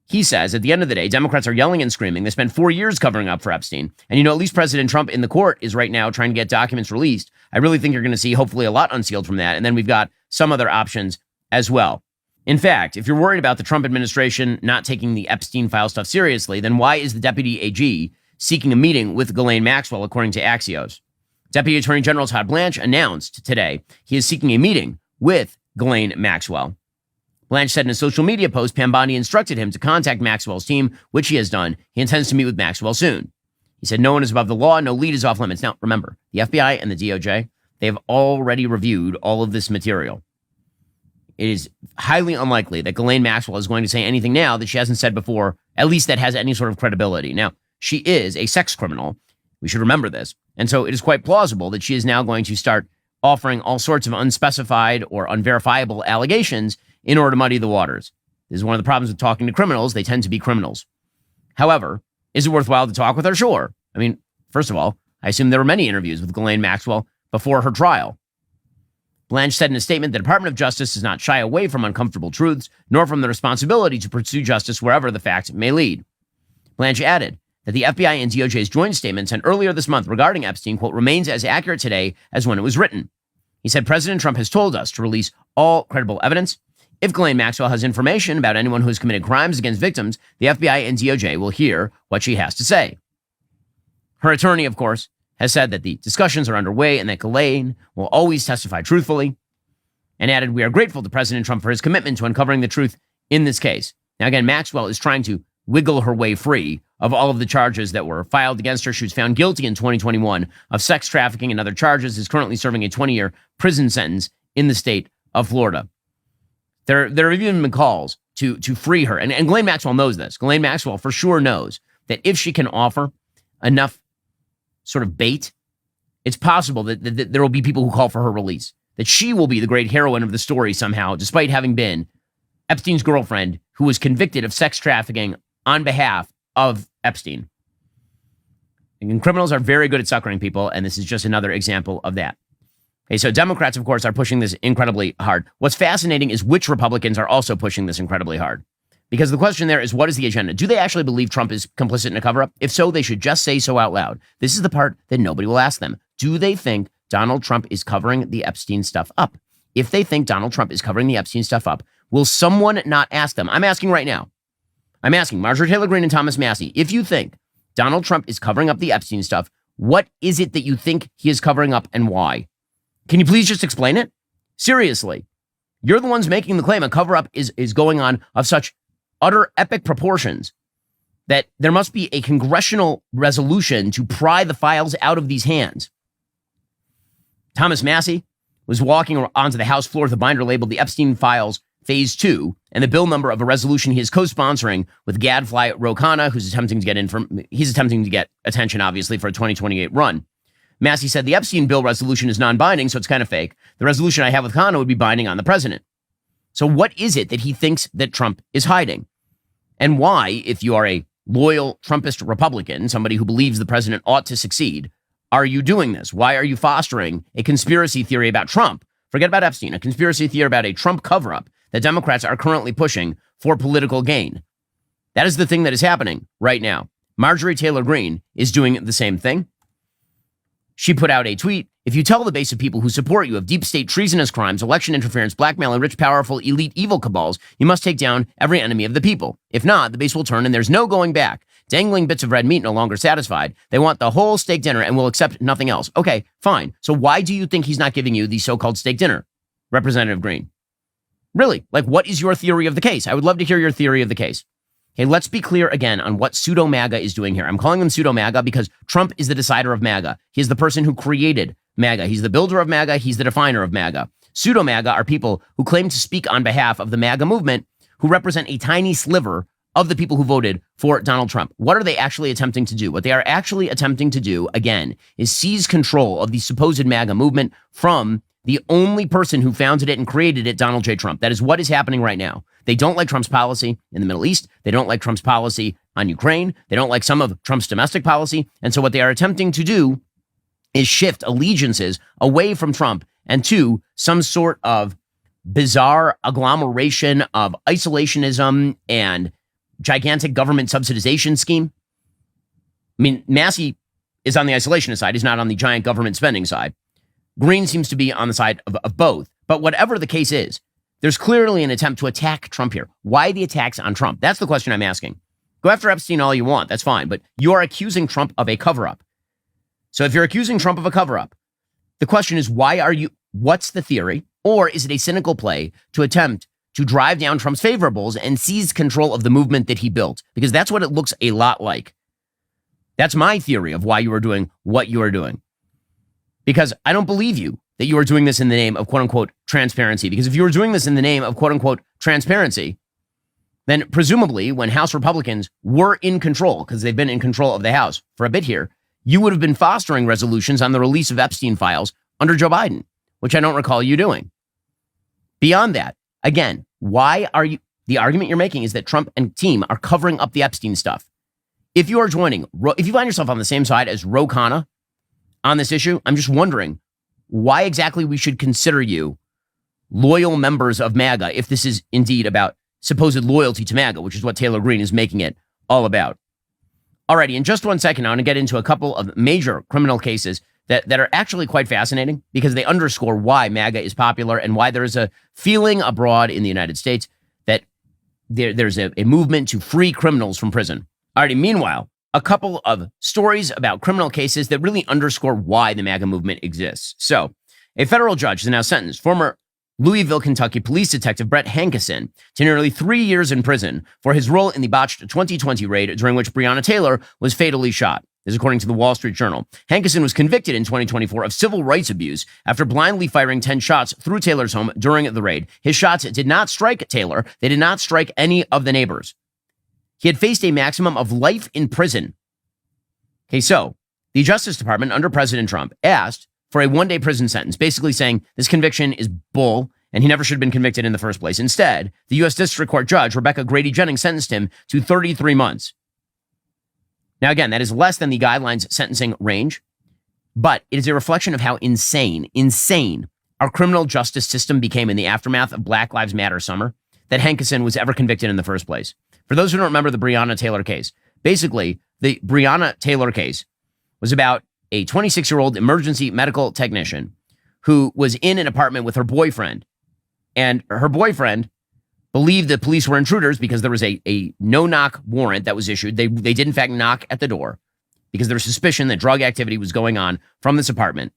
he says, at the end of the day, Democrats are yelling and screaming. They spent 4 years covering up for Epstein. And, at least President Trump in the court is right now trying to get documents released. I really think you're going to see, hopefully, a lot unsealed from that. And then we've got some other options as well. In fact, if you're worried about the Trump administration not taking the Epstein file stuff seriously, then why is the Deputy AG seeking a meeting with Ghislaine Maxwell, according to Axios? Deputy Attorney General Todd Blanche announced today he is seeking a meeting with Ghislaine Maxwell. Blanche said in a social media post, Pam Bondi instructed him to contact Maxwell's team, which he has done. He intends to meet with Maxwell soon. He said, no one is above the law. No lead is off limits. Now, remember, the FBI and the DOJ, they have already reviewed all of this material. It is highly unlikely that Ghislaine Maxwell is going to say anything now that she hasn't said before, at least that has any sort of credibility. Now, she is a sex criminal. We should remember this. And so it is quite plausible that she is now going to start offering all sorts of unspecified or unverifiable allegations in order to muddy the waters. This is one of the problems with talking to criminals. They tend to be criminals. However, is it worthwhile to talk with her? Sure. I mean, first of all, I assume there were many interviews with Ghislaine Maxwell before her trial. Blanche said in a statement, the Department of Justice does not shy away from uncomfortable truths, nor from the responsibility to pursue justice wherever the facts may lead. Blanche added that the FBI and DOJ's joint statement sent earlier this month regarding Epstein, quote, remains as accurate today as when it was written. He said, President Trump has told us to release all credible evidence. If Ghislaine Maxwell has information about anyone who has committed crimes against victims, the FBI and DOJ will hear what she has to say. Her attorney, of course, has said that the discussions are underway and that Ghislaine will always testify truthfully, and added, we are grateful to President Trump for his commitment to uncovering the truth in this case. Now, again, Maxwell is trying to wiggle her way free of all of the charges that were filed against her. She was found guilty in 2021 of sex trafficking and other charges, is currently serving a 20-year prison sentence in the state of Florida. There have even been calls to free her. And Ghislaine Maxwell knows this. Ghislaine Maxwell for sure knows that if she can offer enough sort of bait, it's possible that there will be people who call for her release, that she will be the great heroine of the story somehow, despite having been Epstein's girlfriend who was convicted of sex trafficking on behalf of Epstein. And criminals are very good at suckering people, and this is just another example of that. Okay, so Democrats, of course, are pushing this incredibly hard. What's fascinating is which Republicans are also pushing this incredibly hard. Because the question there is, what is the agenda? Do they actually believe Trump is complicit in a cover-up? If so, they should just say so out loud. This is the part that nobody will ask them. Do they think Donald Trump is covering the Epstein stuff up? If they think Donald Trump is covering the Epstein stuff up, will someone not ask them? I'm asking right now. I'm asking Marjorie Taylor Greene and Thomas Massie, if you think Donald Trump is covering up the Epstein stuff, what is it that you think he is covering up and why? Can you please just explain it? Seriously. You're the ones making the claim a cover-up is going on of such utter epic proportions that there must be a congressional resolution to pry the files out of these hands. Thomas Massie was walking onto the House floor with a binder labeled the Epstein Files phase 2 and the bill number of a resolution he is co-sponsoring with gadfly Ro Khanna, who's attempting to get attention, obviously, for a 2028 run. Massey said the Epstein bill resolution is non-binding, so it's kind of fake. The resolution I have with Khanna would be binding on the president. So what is it that he thinks that Trump is hiding? And why, if you are a loyal Trumpist Republican, somebody who believes the president ought to succeed, are you doing this? Why are you fostering a conspiracy theory about Trump? Forget about Epstein, a conspiracy theory about a Trump cover-up that Democrats are currently pushing for political gain. That is the thing that is happening right now. Marjorie Taylor Greene is doing the same thing. She put out a tweet. If you tell the base of people who support you of deep state treasonous crimes, election interference, blackmail, and rich, powerful, elite, evil cabals, you must take down every enemy of the people. If not, the base will turn and there's no going back. Dangling bits of red meat no longer satisfied. They want the whole steak dinner and will accept nothing else. Okay, fine. So why do you think he's not giving you the so-called steak dinner, Representative Greene? Really? Like, what is your theory of the case? I would love to hear your theory of the case. Okay, let's be clear again on what Pseudo MAGA is doing here. I'm calling them Pseudo MAGA because Trump is the decider of MAGA. He is the person who created MAGA. He's the builder of MAGA. He's the definer of MAGA. Pseudo MAGA are people who claim to speak on behalf of the MAGA movement, who represent a tiny sliver of the people who voted for Donald Trump. What are they actually attempting to do? What they are actually attempting to do, again, is seize control of the supposed MAGA movement from the only person who founded it and created it, Donald J. Trump. That is what is happening right now. They don't like Trump's policy in the Middle East. They don't like Trump's policy on Ukraine. They don't like some of Trump's domestic policy. And so what they are attempting to do is shift allegiances away from Trump and to some sort of bizarre agglomeration of isolationism and gigantic government subsidization scheme. I mean, Massey is on the isolationist side. He's not on the giant government spending side. Greene seems to be on the side of both. But whatever the case is, there's clearly an attempt to attack Trump here. Why the attacks on Trump? That's the question I'm asking. Go after Epstein all you want. That's fine. But you are accusing Trump of a cover-up. So if you're accusing Trump of a cover-up, the question is, what's the theory? Or is it a cynical play to attempt to drive down Trump's favorables and seize control of the movement that he built? Because that's what it looks a lot like. That's my theory of why you are doing what you are doing. Because I don't believe you that you are doing this in the name of quote-unquote transparency. Because if you were doing this in the name of quote-unquote transparency, then presumably when House Republicans were in control, because they've been in control of the House for a bit here, you would have been fostering resolutions on the release of Epstein files under Joe Biden, which I don't recall you doing. Beyond that, again, why are you, the argument you're making is that Trump and team are covering up the Epstein stuff. If you are if you find yourself on the same side as Ro Khanna on this issue, I'm just wondering why exactly we should consider you loyal members of MAGA if this is indeed about supposed loyalty to MAGA, which is what Taylor Greene is making it all about. Alrighty, in just 1 second, I want to get into a couple of major criminal cases that are actually quite fascinating because they underscore why MAGA is popular and why there is a feeling abroad in the United States that there's a movement to free criminals from prison. Alrighty, meanwhile, a couple of stories about criminal cases that really underscore why the MAGA movement exists. So, a federal judge has now sentenced former Louisville, Kentucky police detective Brett Hankison to nearly 3 years in prison for his role in the botched 2020 raid during which Breonna Taylor was fatally shot. This is according to the Wall Street Journal. Hankison was convicted in 2024 of civil rights abuse after blindly firing 10 shots through Taylor's home during the raid. His shots did not strike Taylor. They did not strike any of the neighbors. He had faced a maximum of life in prison. Okay, so the Justice Department under President Trump asked for a one-day prison sentence, basically saying this conviction is bull and he never should have been convicted in the first place. Instead, the U.S. District Court Judge, Rebecca Grady Jennings, sentenced him to 33 months. Now, again, that is less than the guidelines sentencing range, but it is a reflection of how insane our criminal justice system became in the aftermath of Black Lives Matter summer that Hankison was ever convicted in the first place. For those who don't remember the Breonna Taylor case, basically, the Breonna Taylor case was about a 26-year-old emergency medical technician who was in an apartment with her boyfriend, and her boyfriend believed the police were intruders because there was a no-knock warrant that was issued. They did, in fact, knock at the door because there was suspicion that drug activity was going on from this apartment.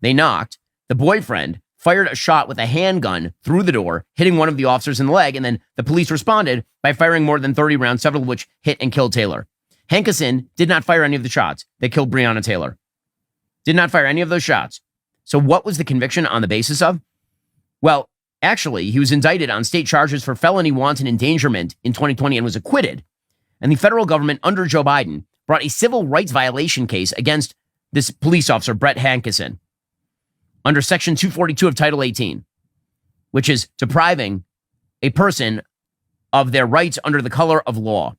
They knocked. The boyfriend fired a shot with a handgun through the door, hitting one of the officers in the leg, and then the police responded by firing more than 30 rounds, several of which hit and killed Taylor. Hankison did not fire any of the shots that killed Breonna Taylor. Did not fire any of those shots. So what was the conviction on the basis of? Well, Actually, he was indicted on state charges for felony wanton endangerment in 2020 and was acquitted. And the federal government under Joe Biden brought a civil rights violation case against this police officer, Brett Hankison, under Section 242 of Title 18, which is depriving a person of their rights under the color of law.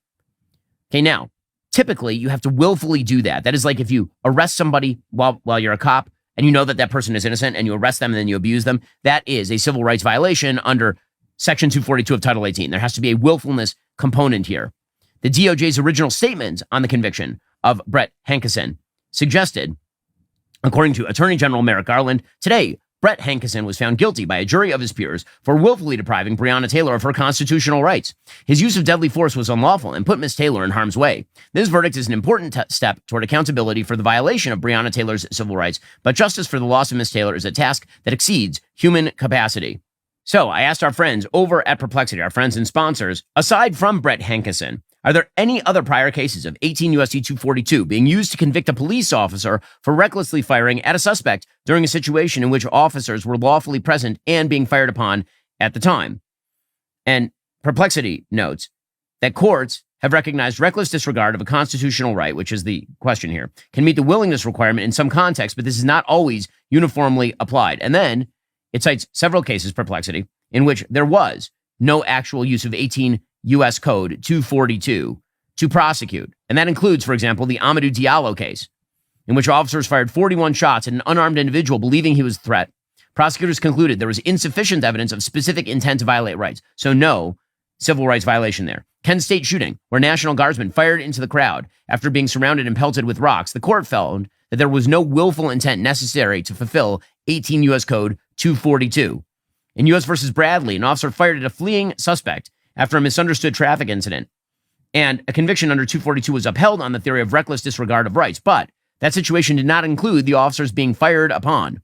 Okay, now, typically, you have to willfully do that. That is like if you arrest somebody while you're a cop and you know that that person is innocent and you arrest them and then you abuse them, that is a civil rights violation under Section 242 of Title 18. There has to be a willfulness component here. The DOJ's original statement on the conviction of Brett Hankison suggested, according to Attorney General Merrick Garland, today, Brett Hankison was found guilty by a jury of his peers for willfully depriving Breonna Taylor of her constitutional rights. His use of deadly force was unlawful and put Ms. Taylor in harm's way. This verdict is an important step toward accountability for the violation of Breonna Taylor's civil rights, but justice for the loss of Ms. Taylor is a task that exceeds human capacity. So I asked our friends over at Perplexity, our friends and sponsors, aside from Brett Hankison, are there any other prior cases of 18 U.S.C. 242 being used to convict a police officer for recklessly firing at a suspect during a situation in which officers were lawfully present and being fired upon at the time? And Perplexity notes that courts have recognized reckless disregard of a constitutional right, which is the question here, can meet the willingness requirement in some contexts, but this is not always uniformly applied. And then it cites several cases, Perplexity, in which there was no actual use of 18 U.S. Code 242 to prosecute. And that includes, for example, the Amadou Diallo case, in which officers fired 41 shots at an unarmed individual believing he was a threat. Prosecutors concluded there was insufficient evidence of specific intent to violate rights, so no civil rights violation there. Kent State shooting, where National Guardsmen fired into the crowd after being surrounded and pelted with rocks. The court found that there was no willful intent necessary to fulfill 18 U.S. Code 242. In U.S. versus Bradley, an officer fired at a fleeing suspect after a misunderstood traffic incident, and a conviction under 242 was upheld on the theory of reckless disregard of rights, but that situation did not include the officers being fired upon.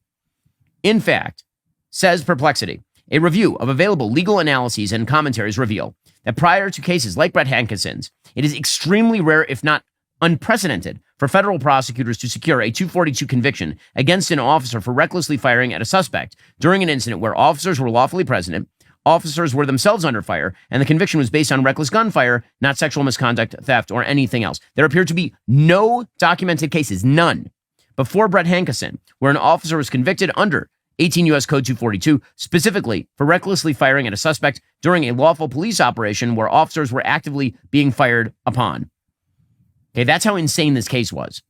In fact, says Perplexity, a review of available legal analyses and commentaries reveal that prior to cases like Brett Hankison's, it is extremely rare, if not unprecedented, for federal prosecutors to secure a 242 conviction against an officer for recklessly firing at a suspect during an incident where officers were lawfully present, officers were themselves under fire, and the conviction was based on reckless gunfire, not sexual misconduct, theft, or anything else. There appear to be no documented cases, none, before Brett Hankison, where an officer was convicted under 18 U.S. Code 242, specifically for recklessly firing at a suspect during a lawful police operation where officers were actively being fired upon. Okay, that's how insane this case was.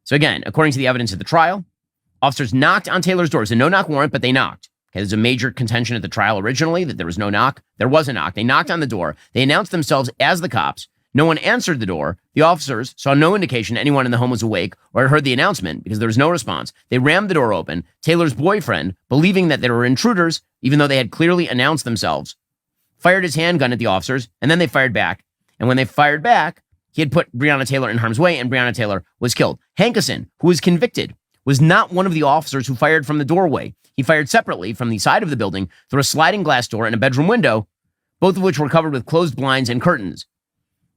So again, according to the evidence at the trial, officers knocked on Taylor's door. It's a no-knock warrant, but they knocked. Okay, there's a major contention at the trial originally that there was no knock. There was a knock. They knocked on the door. They announced themselves as the cops. No one answered the door. The officers saw no indication anyone in the home was awake or had heard the announcement because there was no response. They rammed the door open. Taylor's boyfriend, believing that there were intruders, even though they had clearly announced themselves, fired his handgun at the officers, and then they fired back. And when they fired back, he had put Breonna Taylor in harm's way, and Breonna Taylor was killed. Hankison, who was convicted, was not one of the officers who fired from the doorway. He fired separately from the side of the building through a sliding glass door and a bedroom window, both of which were covered with closed blinds and curtains.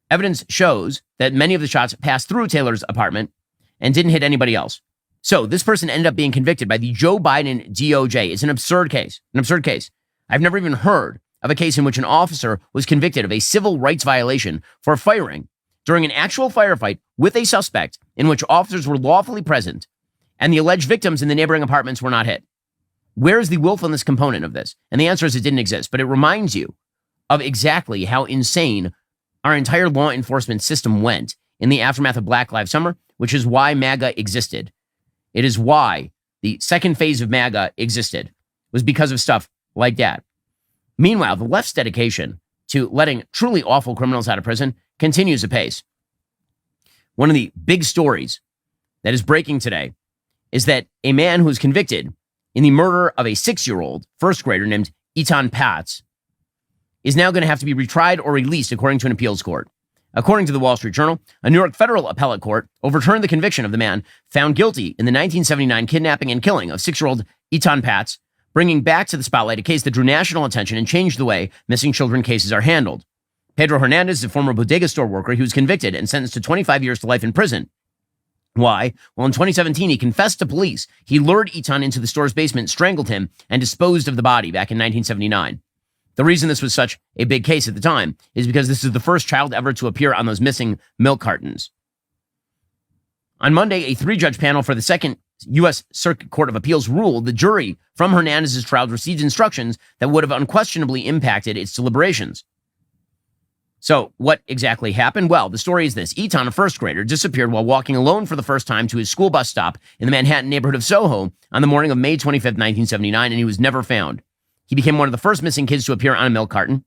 Evidence shows that many of the shots passed through Taylor's apartment and didn't hit anybody else. So this person ended up being convicted by the Joe Biden DOJ. It's an absurd case. An absurd case. I've never even heard of a case in which an officer was convicted of a civil rights violation for firing during an actual firefight with a suspect in which officers were lawfully present and the alleged victims in the neighboring apartments were not hit. Where is the willfulness component of this? And the answer is it didn't exist, but it reminds you of exactly how insane our entire law enforcement system went in the aftermath of Black Lives Summer, which is why MAGA existed. It is why the second phase of MAGA existed, was because of stuff like that. Meanwhile, the left's dedication to letting truly awful criminals out of prison continues apace. One of the big stories that is breaking today is that a man who was convicted in the murder of a 6-year-old first grader named Etan Patz is now going to have to be retried or released according to an appeals court. According to the Wall Street Journal, a New York federal appellate court overturned the conviction of the man found guilty in the 1979 kidnapping and killing of 6-year-old Etan Patz, bringing back to the spotlight a case that drew national attention and changed the way missing children cases are handled. Pedro Hernandez is a former bodega store worker who was convicted and sentenced to 25 years to life in prison Why? Well, in 2017, he confessed to police. He lured Etan into the store's basement, strangled him, and disposed of the body back in 1979. The reason this was such a big case at the time is because this is the first child ever to appear on those missing milk cartons. On Monday, a 3-judge panel for the Second U.S. Circuit Court of Appeals ruled the jury from Hernandez's trial received instructions that would have unquestionably impacted its deliberations. So what exactly happened? Well, the story is this. Etan, a first grader, disappeared while walking alone for the first time to his school bus stop in the Manhattan neighborhood of Soho on the morning of May 25th, 1979, and he was never found. He became one of the first missing kids to appear on a milk carton.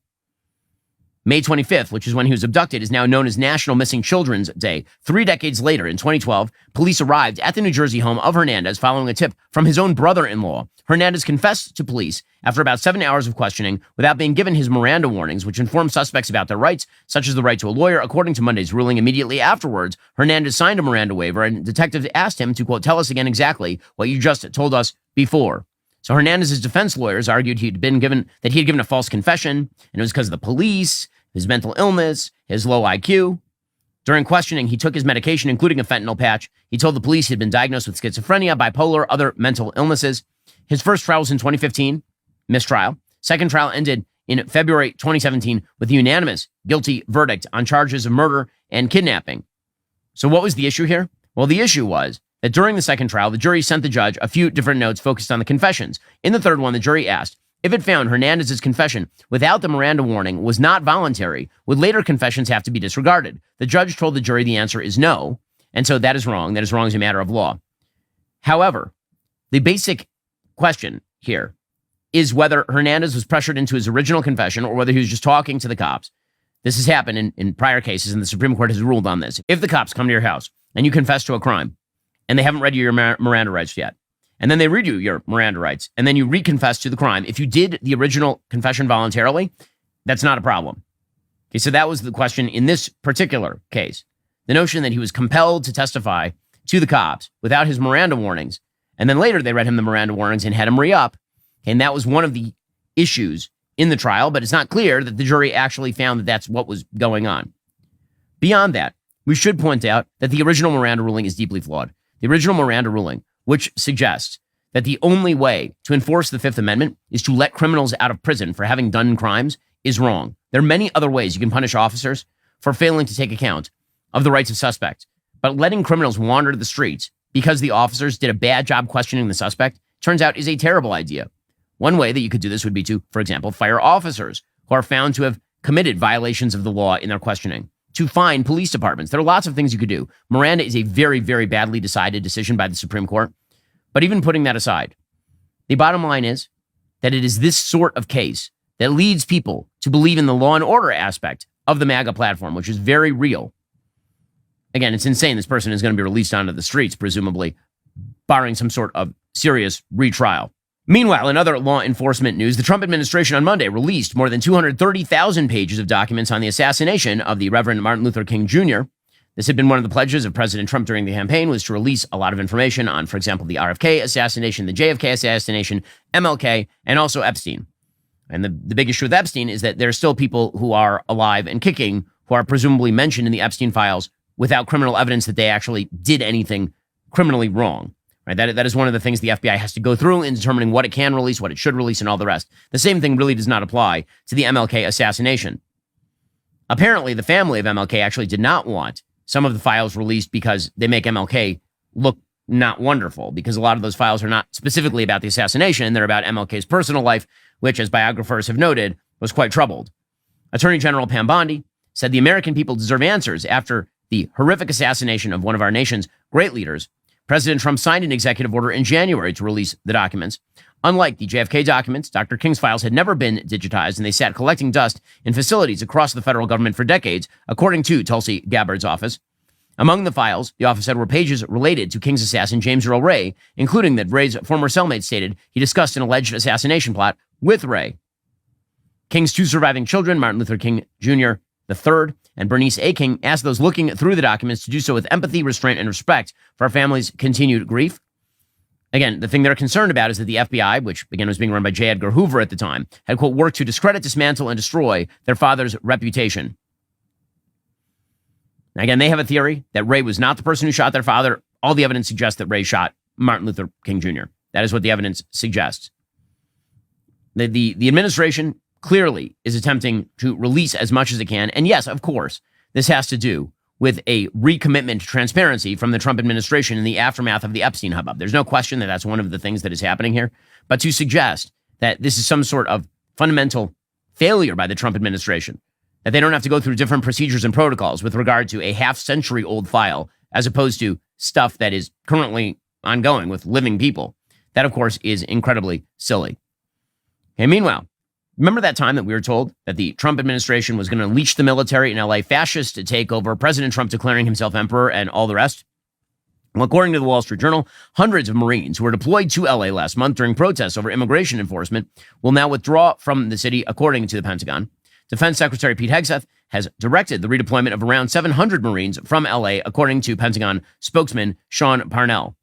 May 25th, which is when he was abducted, is now known as National Missing Children's Day. 3 decades later, in 2012, police arrived at the New Jersey home of Hernandez following a tip from his own brother-in-law. Hernandez confessed to police after about 7 hours of questioning without being given his Miranda warnings, which inform suspects about their rights, such as the right to a lawyer. According to Monday's ruling, immediately afterwards, Hernandez signed a Miranda waiver, and detectives asked him to, quote, tell us again exactly what you just told us before. So Hernandez's defense lawyers argued he had given a false confession, and it was because of the police, his mental illness, his low IQ. During questioning, he took his medication, including a fentanyl patch. He told the police he had been diagnosed with schizophrenia, bipolar, other mental illnesses. His first trial was in 2015, mistrial. Second trial ended in February 2017 with a unanimous guilty verdict on charges of murder and kidnapping. So what was the issue here? Well, the issue was that during the second trial, the jury sent the judge a few different notes focused on the confessions. In the third one, the jury asked, if it found Hernandez's confession without the Miranda warning was not voluntary, would later confessions have to be disregarded? The judge told the jury the answer is no, and so that is wrong. That is wrong as a matter of law. However, the basic question here is whether Hernandez was pressured into his original confession or whether he was just talking to the cops. This has happened in prior cases, and the Supreme Court has ruled on this. If the cops come to your house and you confess to a crime, and they haven't read you your Miranda rights yet, and then they read you your Miranda rights, and then you reconfess to the crime, if you did the original confession voluntarily, that's not a problem. Okay, so that was the question in this particular case. The notion that he was compelled to testify to the cops without his Miranda warnings, and then later they read him the Miranda warnings and had him re-up, and that was one of the issues in the trial, but it's not clear that the jury actually found that that's what was going on. Beyond that, we should point out that the original Miranda ruling is deeply flawed. The original Miranda ruling, which suggests that the only way to enforce the Fifth Amendment is to let criminals out of prison for having done crimes, is wrong. There are many other ways you can punish officers for failing to take account of the rights of suspects, but letting criminals wander the streets because the officers did a bad job questioning the suspect turns out is a terrible idea. One way that you could do this would be to, for example, fire officers who are found to have committed violations of the law in their questioning, to fine police departments. There are lots of things you could do. Miranda is a very, very badly decided decision by the Supreme Court. But even putting that aside, the bottom line is that it is this sort of case that leads people to believe in the law and order aspect of the MAGA platform, which is very real. Again, it's insane this person is going to be released onto the streets, presumably, barring some sort of serious retrial. Meanwhile, in other law enforcement news, the Trump administration on Monday released more than 230,000 pages of documents on the assassination of the Reverend Martin Luther King Jr. This had been one of the pledges of President Trump during the campaign, was to release a lot of information on, for example, the RFK assassination, the JFK assassination, MLK, and also Epstein. And the big issue with Epstein is that there are still people who are alive and kicking who are presumably mentioned in the Epstein files without criminal evidence that they actually did anything criminally wrong. Right? That is one of the things the FBI has to go through in determining what it can release, what it should release, and all the rest. The same thing really does not apply to the MLK assassination. Apparently, the family of MLK actually did not want some of the files released because they make MLK look not wonderful, because a lot of those files are not specifically about the assassination. They're about MLK's personal life, which, as biographers have noted, was quite troubled. Attorney General Mamdani said the American people deserve answers after the horrific assassination of one of our nation's great leaders. President Trump signed an executive order in January to release the documents. Unlike the JFK documents, Dr. King's files had never been digitized, and they sat collecting dust in facilities across the federal government for decades, according to Tulsi Gabbard's office. Among the files, the office said, were pages related to King's assassin James Earl Ray, including that Ray's former cellmate stated he discussed an alleged assassination plot with Ray. King's 2 surviving children, Martin Luther King Jr. III and Bernice A. King, asked those looking through the documents to do so with empathy, restraint, and respect for our family's continued grief. Again, the thing they're concerned about is that the FBI, which again was being run by J. Edgar Hoover at the time, had, quote, worked to discredit, dismantle, and destroy their father's reputation. Now, again, they have a theory that Ray was not the person who shot their father. all the evidence suggests that Ray shot Martin Luther King Jr. That is what the evidence suggests. The administration clearly is attempting to release as much as it can. And yes, of course, this has to do with a recommitment to transparency from the Trump administration in the aftermath of the Epstein hubbub. There's no question that that's one of the things that is happening here. But to suggest that this is some sort of fundamental failure by the Trump administration, that they don't have to go through different procedures and protocols with regard to a half-century-old file, as opposed to stuff that is currently ongoing with living people, that, of course, is incredibly silly. Okay, meanwhile, remember that time that we were told that the Trump administration was going to unleash the military in LA, fascists to take over, President Trump declaring himself emperor, and all the rest? Well, according to the Wall Street Journal, hundreds of Marines who were deployed to LA last month during protests over immigration enforcement will now withdraw from the city, according to the Pentagon. Defense Secretary Pete Hegseth has directed the redeployment of around 700 Marines from LA, according to Pentagon spokesman Sean Parnell.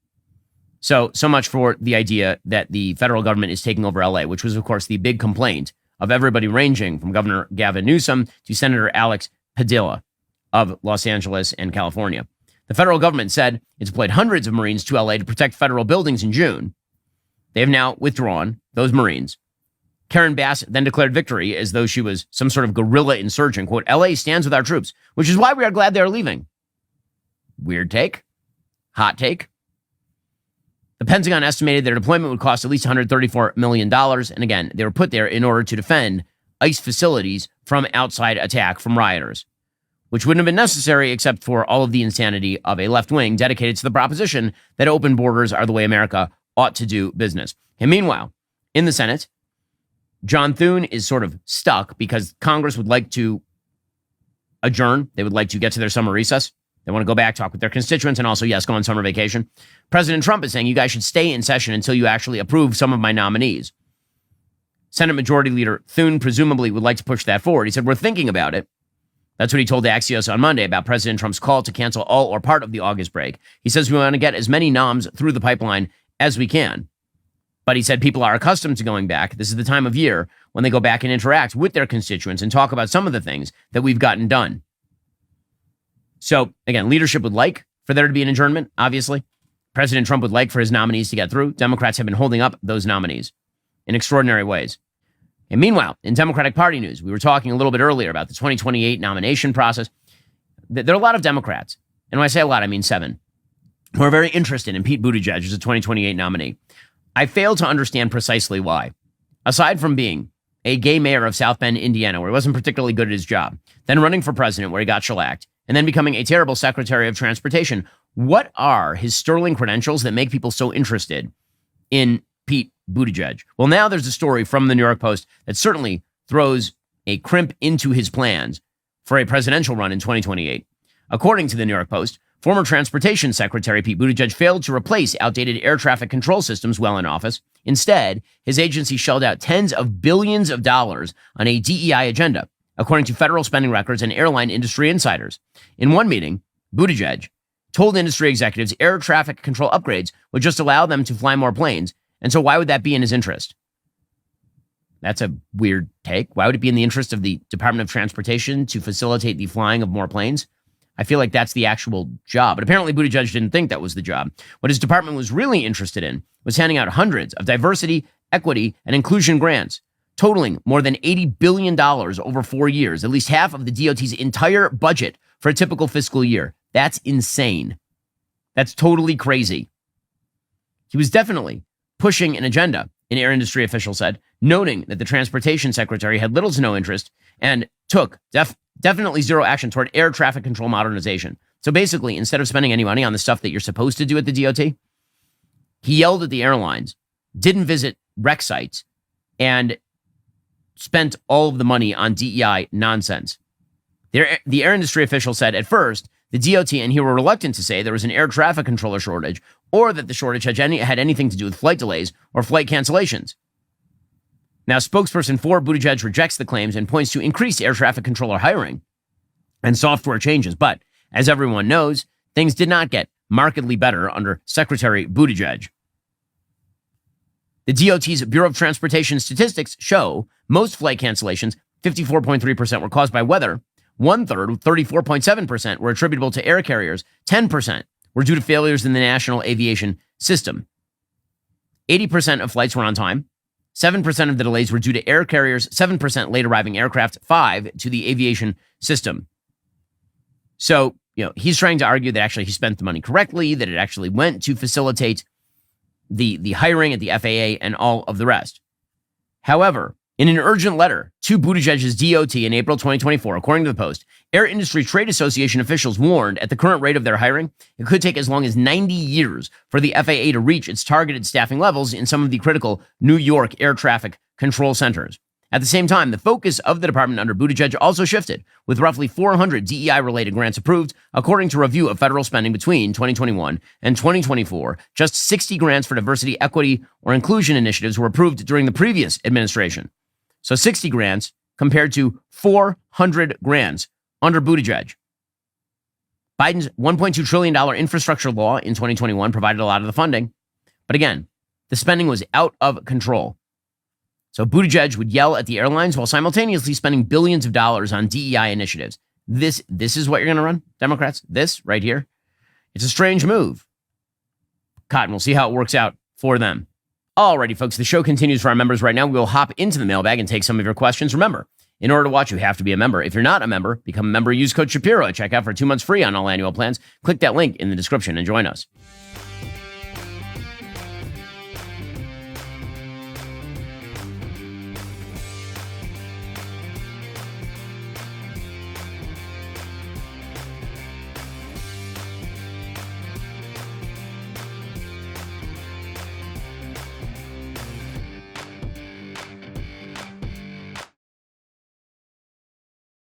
So much for the idea that the federal government is taking over LA, which was, of course, the big complaint of everybody ranging from Governor Gavin Newsom to Senator Alex Padilla of Los Angeles and California. The federal government said it deployed hundreds of Marines to LA to protect federal buildings in June. They have now withdrawn those Marines. Karen Bass then declared victory as though she was some sort of guerrilla insurgent. Quote, LA stands with our troops, which is why we are glad they are leaving. Weird take. Hot take. The Pentagon estimated their deployment would cost at least $134 million. And again, they were put there in order to defend ICE facilities from outside attack from rioters, which wouldn't have been necessary except for all of the insanity of a left wing dedicated to the proposition that open borders are the way America ought to do business. And meanwhile, in the Senate, John Thune is sort of stuck because Congress would like to adjourn. They would like to get to their summer recess. They want to go back, talk with their constituents, and also, yes, go on summer vacation. President Trump is saying you guys should stay in session until you actually approve some of my nominees. Senate Majority Leader Thune presumably would like to push that forward. He said, we're thinking about it. That's what he told Axios on Monday about President Trump's call to cancel all or part of the August break. He says we want to get as many noms through the pipeline as we can. But he said people are accustomed to going back. This is the time of year when they go back and interact with their constituents and talk about some of the things that we've gotten done. So, again, leadership would like for there to be an adjournment, obviously. President Trump would like for his nominees to get through. Democrats have been holding up those nominees in extraordinary ways. And meanwhile, in Democratic Party news, we were talking a little bit earlier about the 2028 nomination process. There are a lot of Democrats, and when I say a lot, I mean 7, who are very interested in Pete Buttigieg as a 2028 nominee. I fail to understand precisely why. Aside from being a gay mayor of South Bend, Indiana, where he wasn't particularly good at his job, then running for president where he got shellacked, and then becoming a terrible Secretary of Transportation, what are his sterling credentials that make people so interested in Pete Buttigieg? Well, now there's a story from the New York Post that certainly throws a crimp into his plans for a presidential run in 2028. According to the New York Post, former Transportation Secretary Pete Buttigieg failed to replace outdated air traffic control systems while in office. Instead, his agency shelled out tens of billions of dollars on a DEI agenda, according to federal spending records and airline industry insiders. In one meeting, Buttigieg told industry executives air traffic control upgrades would just allow them to fly more planes, and so why would that be in his interest? That's a weird take. Why would it be in the interest of the Department of Transportation to facilitate the flying of more planes? I feel like that's the actual job. But apparently Buttigieg didn't think that was the job. What his department was really interested in was handing out hundreds of diversity, equity, and inclusion grants, totaling more than $80 billion over 4 years, at least half of the DOT's entire budget for a typical fiscal year. That's insane. That's totally crazy. He was definitely pushing an agenda, an air industry official said, noting that the transportation secretary had little to no interest and took definitely zero action toward air traffic control modernization. So basically, instead of spending any money on the stuff that you're supposed to do at the DOT, he yelled at the airlines, didn't visit wreck sites, and spent all of the money on DEI nonsense. The air industry official said at first, the DOT and he were reluctant to say there was an air traffic controller shortage or that the shortage had anything to do with flight delays or flight cancellations. Now, spokesperson for Buttigieg rejects the claims and points to increased air traffic controller hiring and software changes. But as everyone knows, things did not get markedly better under Secretary Buttigieg. The DOT's Bureau of Transportation statistics show most flight cancellations, 54.3%, were caused by weather. 1/3, 34.7%, were attributable to air carriers. 10% were due to failures in the national aviation system. 80% of flights were on time. 7% of the delays were due to air carriers, 7% late arriving aircraft, 5% to the aviation system. So, he's trying to argue that actually he spent the money correctly, that it actually went to facilitate the hiring at the FAA and all of the rest. However, in an urgent letter to Buttigieg's DOT in April 2024, according to the Post, Air Industry Trade Association officials warned at the current rate of their hiring, it could take as long as 90 years for the FAA to reach its targeted staffing levels in some of the critical New York air traffic control centers. At the same time, the focus of the department under Buttigieg also shifted, with roughly 400 DEI-related grants approved, according to a review of federal spending between 2021 and 2024. Just 60 grants for diversity, equity, or inclusion initiatives were approved during the previous administration. So 60 grants compared to 400 grants under Buttigieg. Biden's $1.2 trillion infrastructure law in 2021 provided a lot of the funding. But again, the spending was out of control. So Buttigieg would yell at the airlines while simultaneously spending billions of dollars on DEI initiatives. This is what you're going to run, Democrats? This right here? It's a strange move. Cotton, we'll see how it works out for them. Alrighty, folks, the show continues for our members right now. We'll hop into the mailbag and take some of your questions. Remember, in order to watch, you have to be a member. If you're not a member, become a member. Use code Shapiro at checkout for 2 months free on all annual plans. Click that link in the description and join us.